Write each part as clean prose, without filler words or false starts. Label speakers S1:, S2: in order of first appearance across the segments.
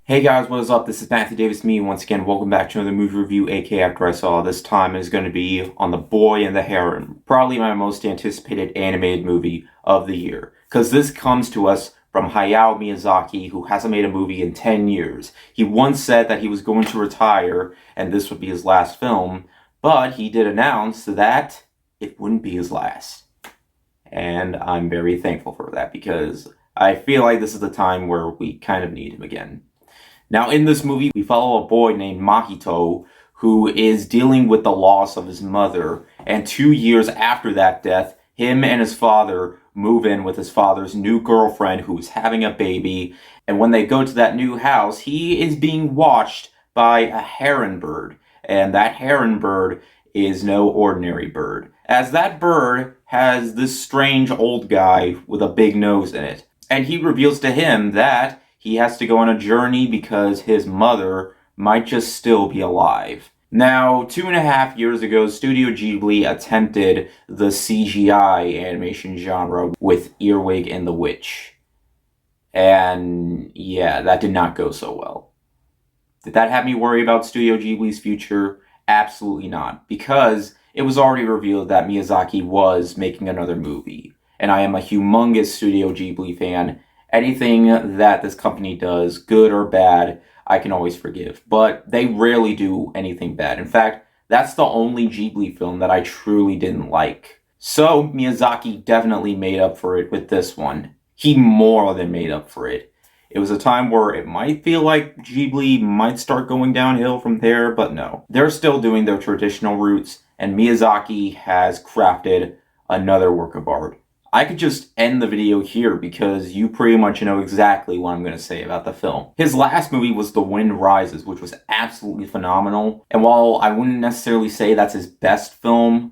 S1: Hey guys, what is up? This is Matthew Davis, once again. Welcome back to another movie review, aka After I Saw. This time is going to be on The Boy and the Heron, probably my most anticipated animated movie of the year. Because this comes to us from Hayao Miyazaki, who hasn't made a movie in 10 years. He once said that he was going to retire and this would be his last film, but he did announce that it wouldn't be his last. And I'm very thankful for that because I feel like this is the time where we kind of need him again. Now, in this movie, we follow a boy named Mahito who is dealing with the loss of his mother. And 2 years after that death, him and his father move in with his father's new girlfriend who is having a baby. And when they go to that new house, he is being watched by a heron bird. And that heron bird is no ordinary bird, as that bird has this strange old guy with a big nose in it. And he reveals to him that he has to go on a journey because his mother might just still be alive. Now, 2.5 years ago, Studio Ghibli attempted the CGI animation genre with Earwig and the Witch. And yeah, that did not go so well. Did that have me worry about Studio Ghibli's future? Absolutely not, because it was already revealed that Miyazaki was making another movie. And I am a humongous Studio Ghibli fan. Anything that this company does, good or bad, I can always forgive. But they rarely do anything bad. In fact, that's the only Ghibli film that I truly didn't like. So Miyazaki definitely made up for it with this one. He more than made up for it. It was a time where it might feel like Ghibli might start going downhill from there, but no. They're still doing their traditional roots, and Miyazaki has crafted another work of art. I could just end the video here because you pretty much know exactly what I'm going to say about the film. His last movie was The Wind Rises, which was absolutely phenomenal. And while I wouldn't necessarily say that's his best film,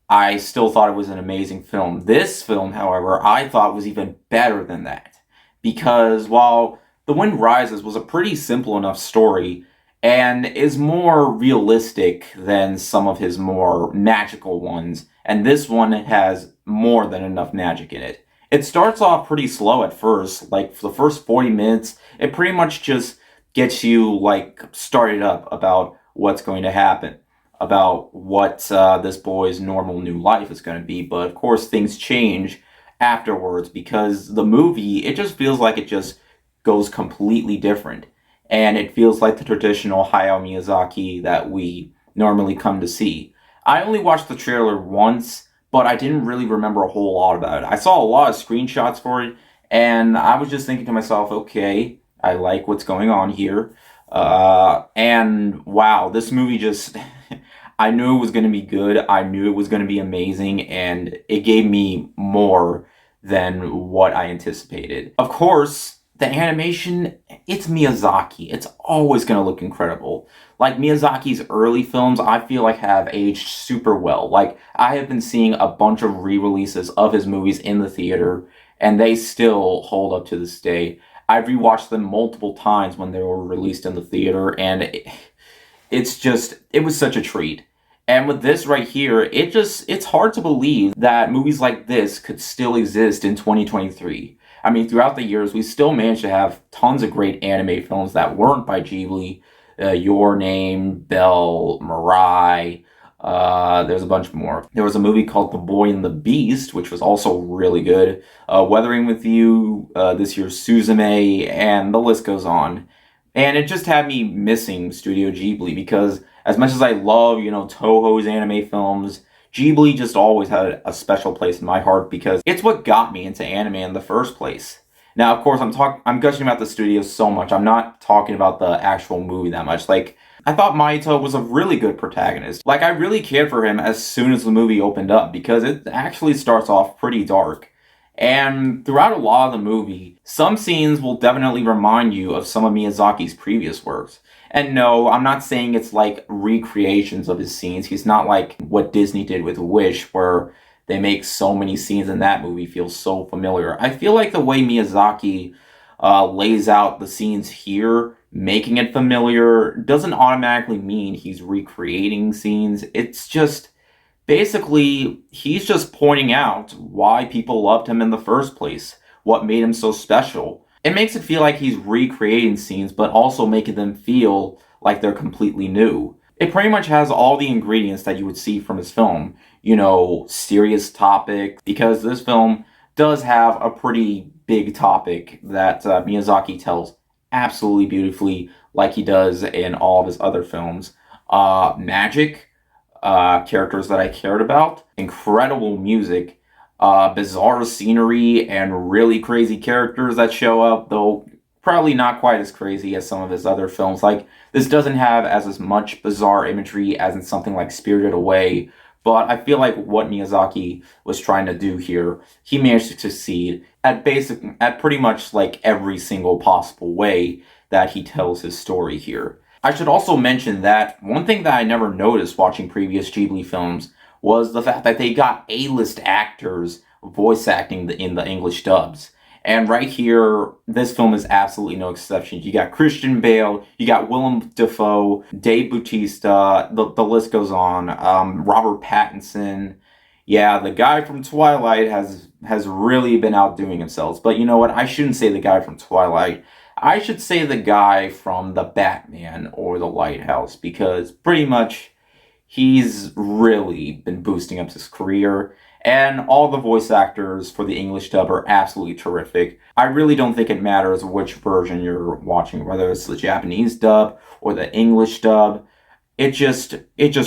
S1: I still thought it was an amazing film. This film, however, I thought was even better than that. Because while The Wind Rises was a pretty simple enough story and is more realistic than some of his more magical ones, and this one has more than enough magic in it. It starts off pretty slow at first, like for the first 40 minutes, it pretty much just gets you like started up about what's going to happen, about what this boy's normal new life is going to be. But of course things change afterwards because the movie, it just feels like it just goes completely different. And it feels like the traditional Hayao Miyazaki that we normally come to see. I only watched the trailer once, but I didn't really remember a whole lot about it. I saw a lot of screenshots for it, and I was just thinking to myself, okay, I like what's going on here. And wow, this movie just, I knew it was going to be good. I knew it was going to be amazing, and it gave me more than what I anticipated. Of course, the animation, it's Miyazaki. It's always going to look incredible. Like, Miyazaki's early films, I feel like have aged super well. Like, I have been seeing a bunch of re-releases of his movies in the theater, and they still hold up to this day. I've rewatched them multiple times when they were released in the theater, and it was such a treat. And with this right here, it's hard to believe that movies like this could still exist in 2023. I mean, throughout the years, we still managed to have tons of great anime films that weren't by Ghibli. Your Name, Belle, Mirai, there's a bunch more. There was a movie called The Boy and the Beast, which was also really good. Weathering with You, this year's Suzume, and the list goes on. And it just had me missing Studio Ghibli because as much as I love, Toho's anime films, Ghibli just always had a special place in my heart because it's what got me into anime in the first place. Now, of course, I'm gushing about the studio so much. I'm not talking about the actual movie that much. Like, I thought Mahito was a really good protagonist. Like, I really cared for him as soon as the movie opened up because it actually starts off pretty dark. And throughout a lot of the movie, some scenes will definitely remind you of some of Miyazaki's previous works. And no, I'm not saying it's like recreations of his scenes. He's not like what Disney did with Wish, where they make so many scenes in that movie feel so familiar. I feel like the way Miyazaki lays out the scenes here, making it familiar, doesn't automatically mean he's recreating scenes. It's just, basically, he's just pointing out why people loved him in the first place, what made him so special. It makes it feel like he's recreating scenes, but also making them feel like they're completely new. It pretty much has all the ingredients that you would see from his film. Serious topic, because this film does have a pretty big topic that Miyazaki tells absolutely beautifully, like he does in all of his other films. Magic, characters that I cared about, incredible music, bizarre scenery, and really crazy characters that show up, though probably not quite as crazy as some of his other films. Like, this doesn't have as much bizarre imagery as in something like Spirited Away, but I feel like what Miyazaki was trying to do here, he managed to succeed at pretty much like every single possible way that he tells his story here. I should also mention that one thing that I never noticed watching previous Ghibli films was the fact that they got A-list actors voice acting in the English dubs. And right here, this film is absolutely no exception. You got Christian Bale, you got Willem Dafoe, Dave Bautista, the list goes on. Robert Pattinson. Yeah, the guy from Twilight has really been outdoing himself. But you know what? I shouldn't say the guy from Twilight. I should say the guy from The Batman or The Lighthouse, because pretty much he's really been boosting up his career, and all the voice actors for the English dub are absolutely terrific. I really don't think it matters which version you're watching, whether it's the Japanese dub or the English dub. It just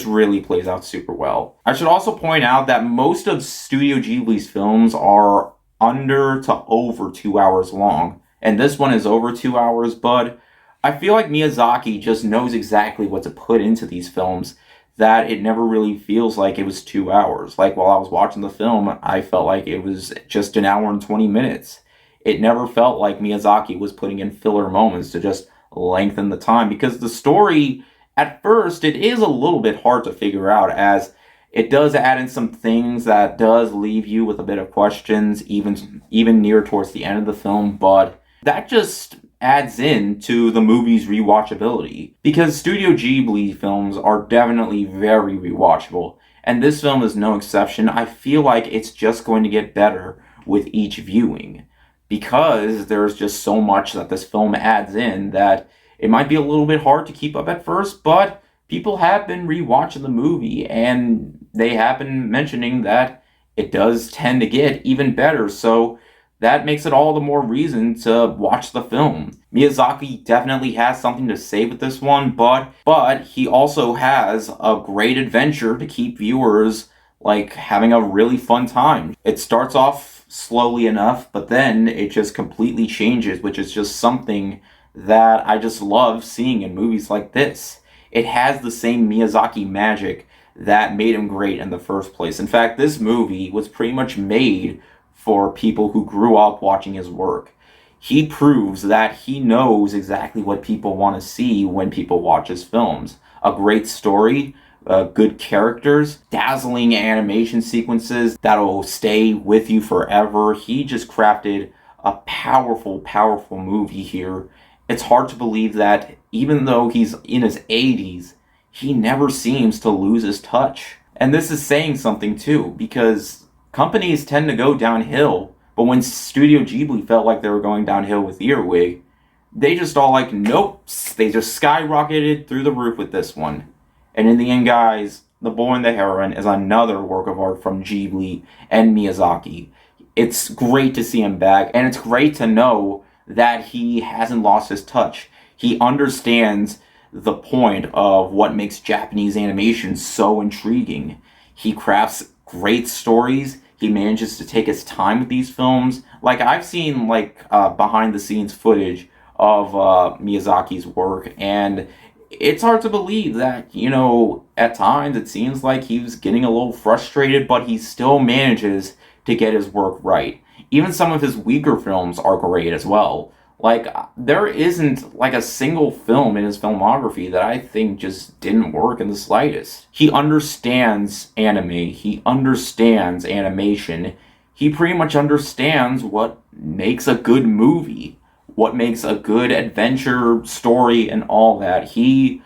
S1: really plays out super well. I should also point out that most of Studio Ghibli's films are under to over 2 hours long, and this one is over 2 hours, but I feel like Miyazaki just knows exactly what to put into these films, that it never really feels like it was 2 hours. Like, while I was watching the film, I felt like it was just an hour and 20 minutes. It never felt like Miyazaki was putting in filler moments to just lengthen the time, because the story, at first, it is a little bit hard to figure out, as it does add in some things that does leave you with a bit of questions, even near towards the end of the film, but that just adds in to the movie's rewatchability, because Studio Ghibli films are definitely very rewatchable, and this film is no exception. I feel like it's just going to get better with each viewing, because there's just so much that this film adds in that it might be a little bit hard to keep up at first, but people have been rewatching the movie, and they have been mentioning that it does tend to get even better, so that makes it all the more reason to watch the film. Miyazaki definitely has something to say with this one, but he also has a great adventure to keep viewers like having a really fun time. It starts off slowly enough, but then it just completely changes, which is just something that I just love seeing in movies like this. It has the same Miyazaki magic that made him great in the first place. In fact, this movie was pretty much made for people who grew up watching his work. He proves that he knows exactly what people want to see when people watch his films. A great story, good characters, dazzling animation sequences that'll stay with you forever. He just crafted a powerful, powerful movie here. It's hard to believe that even though he's in his 80s, he never seems to lose his touch. And this is saying something too, because companies tend to go downhill, but when Studio Ghibli felt like they were going downhill with Earwig, they just all like, nope, they just skyrocketed through the roof with this one. And in the end, guys, The Boy and the Heron is another work of art from Ghibli and Miyazaki. It's great to see him back, and it's great to know that he hasn't lost his touch. He understands the point of what makes Japanese animation so intriguing. He crafts great stories. He manages to take his time with these films. Like, I've seen behind the scenes footage of Miyazaki's work, and it's hard to believe that, at times it seems like he was getting a little frustrated, but he still manages to get his work right. Even some of his weaker films are great as well. Like, there isn't a single film in his filmography that I think just didn't work in the slightest. He understands anime. He understands animation. He pretty much understands what makes a good movie, what makes a good adventure story, and all that. He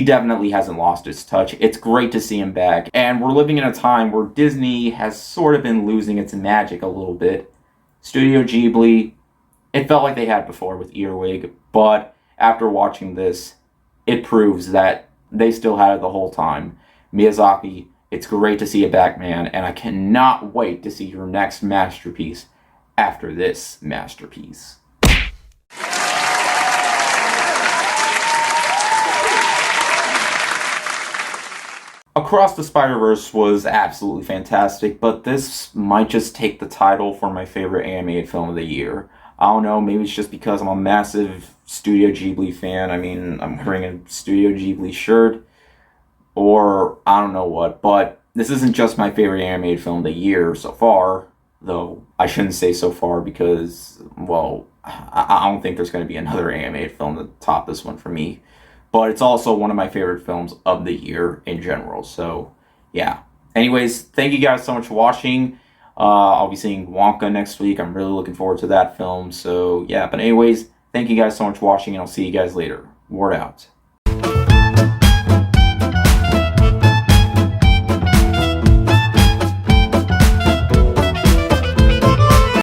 S1: definitely hasn't lost his touch. It's great to see him back. And we're living in a time where Disney has sort of been losing its magic a little bit. Studio Ghibli, it felt like they had before with Earwig, but after watching this, it proves that they still had it the whole time. Miyazaki, it's great to see you back, man, and I cannot wait to see your next masterpiece after this masterpiece. Across the Spider-Verse was absolutely fantastic, but this might just take the title for my favorite animated film of the year. I don't know, maybe it's just because I'm a massive Studio Ghibli fan. I mean, I'm wearing a Studio Ghibli shirt, or I don't know what, but this isn't just my favorite animated film of the year so far, though I shouldn't say so far because, well, I don't think there's going to be another animated film to top this one for me. But it's also one of my favorite films of the year in general. So, yeah. Anyways, thank you guys so much for watching. I'll be seeing Wonka next week. I'm really looking forward to that film. So, yeah. But anyways, thank you guys so much for watching, and I'll see you guys later. Word out.